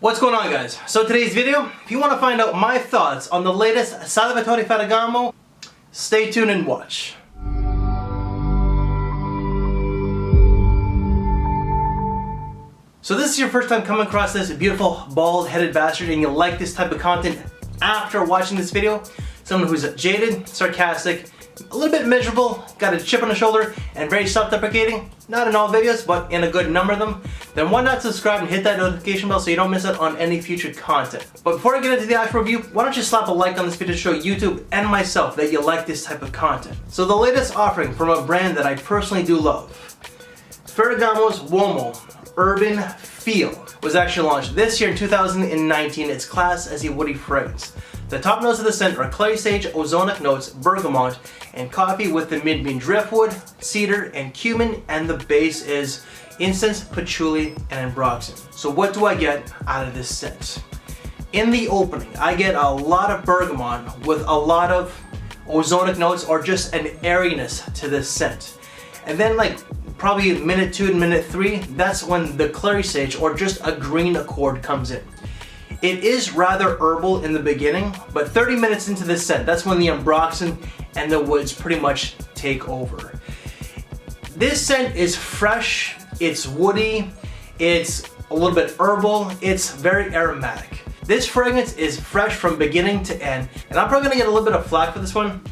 What's going on, guys? So today's video, if you want to find out my thoughts on the latest Salvatore Ferragamo, stay tuned and watch. So this is your first time coming across this beautiful bald-headed bastard and you like this type of content after watching this video, someone who's jaded, sarcastic, a little bit miserable, got a chip on the shoulder, and very self-deprecating, not in all videos, but in a good number of them, then why not subscribe and hit that notification bell so you don't miss out on any future content. But before I get into the actual review, why don't you slap a like on this video to show YouTube and myself that you like this type of content. So the latest offering from a brand that I personally do love, Ferragamo's Uomo Urban Feel, was actually launched this year in 2019. It's classed as a woody fragrance. The top notes of the scent are clary sage, ozonic notes, bergamot, and coffee with the mid being driftwood, cedar, and cumin, and the base is incense, patchouli, and ambroxan. So what do I get out of this scent? In the opening, I get a lot of bergamot with a lot of ozonic notes or just an airiness to this scent. And then probably minute 2 and minute 3, that's when the clary sage or just a green accord comes in. It is rather herbal in the beginning, but 30 minutes into this scent, that's when the ambroxan and the woods pretty much take over. This scent is fresh, it's woody, it's a little bit herbal, it's very aromatic. This fragrance is fresh from beginning to end, and I'm probably gonna get a little bit of flack for this one,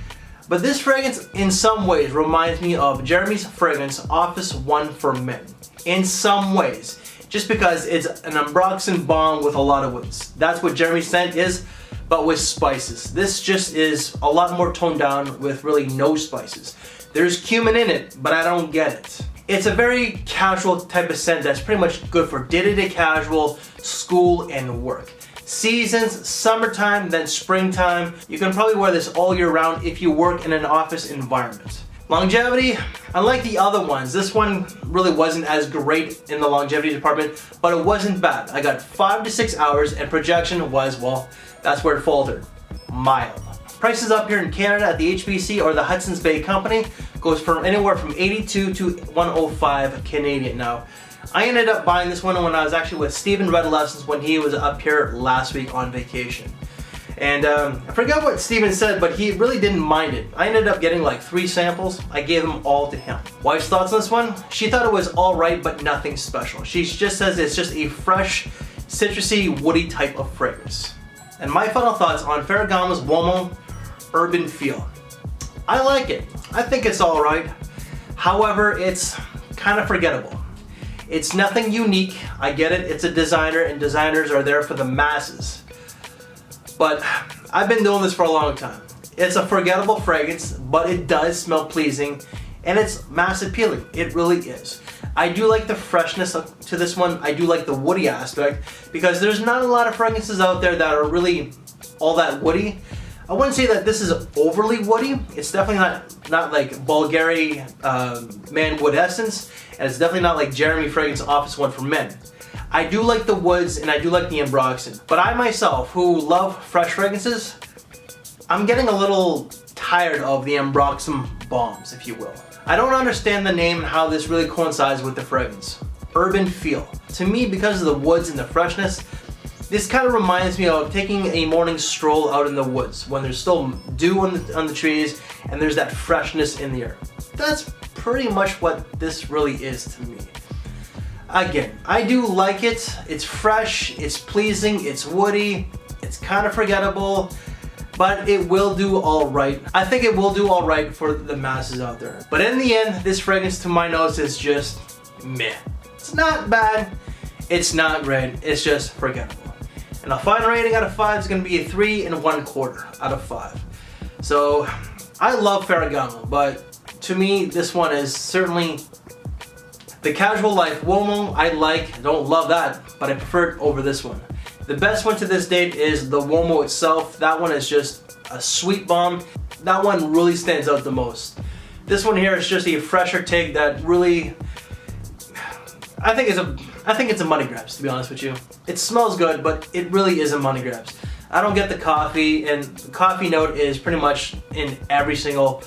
but this fragrance in some ways reminds me of Jeremy's fragrance Office One for Men. In some ways. Just because it's an ambroxan bomb with a lot of woods. That's what Jeremy's scent is, but with spices. This just is a lot more toned down with really no spices. There's cumin in it, but I don't get it. It's a very casual type of scent that's pretty much good for day-to-day casual, school, and work. Seasons, summertime, then springtime. You can probably wear this all year round if you work in an office environment. Longevity, unlike the other ones, this one really wasn't as great in the longevity department, but it wasn't bad. I got 5 to 6 hours and projection was, well, that's where it faltered. Mild. Prices up here in Canada at the HBC or the Hudson's Bay Company goes from anywhere from 82 to 105 Canadian. Now, I ended up buying this one when I was actually with Stephen Red Lessons when he was up here last week on vacation. And I forgot what Steven said, but he really didn't mind it. I ended up getting 3 samples. I gave them all to him. Wife's thoughts on this one? She thought it was alright, but nothing special. She just says it's just a fresh, citrusy, woody type of fragrance. And my final thoughts on Ferragamo's Uomo Urban Feel. I like it. I think it's alright. However, it's kind of forgettable. It's nothing unique. I get it. It's a designer, and designers are there for the masses. But I've been doing this for a long time. It's a forgettable fragrance, but it does smell pleasing, and it's mass appealing. It really is. I do like the freshness to this one. I do like the woody aspect, because there's not a lot of fragrances out there that are really all that woody. I wouldn't say that this is overly woody. It's definitely not like Bulgari Man Wood Essence, and it's definitely not like Jeremy Fragrance Office One for Men. I do like the woods and I do like the ambroxan, but I myself, who love fresh fragrances, I'm getting a little tired of the ambroxan bombs, if you will. I don't understand the name and how this really coincides with the fragrance. Urban Feel. To me, because of the woods and the freshness, this kind of reminds me of taking a morning stroll out in the woods when there's still dew on the trees and there's that freshness in the air. That's pretty much what this really is to me. Again, I do like it. It's fresh, it's pleasing, it's woody, it's kind of forgettable, but it will do all right. I think it will do all right for the masses out there. But in the end, this fragrance to my nose is just meh. It's not bad, it's not great, it's just forgettable. And a final rating out of 5 is going to be a 3 1/4 out of 5. So, I love Ferragamo, but to me, this one is certainly the Casual Life Uomo. I don't love that, but I prefer it over this one. The best one to this date is the Uomo itself. That one is just a sweet bomb. That one really stands out the most. This one here is just a fresher take that really, I think it's a money grabs, to be honest with you. It smells good, but it really is a money grabs. I don't get the coffee, and the coffee note is pretty much in every single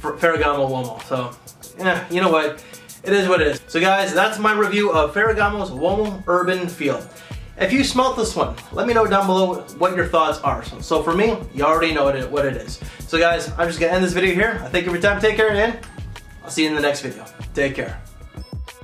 Ferragamo Uomo. So, yeah, you know what? It is what it is. So guys, that's my review of Ferragamo's Uomo Urban Feel. If you smelt this one, let me know down below what your thoughts are. So for me, you already know what it is. So guys, I'm just gonna end this video here. I thank you for your time, take care, and I'll see you in the next video. Take care.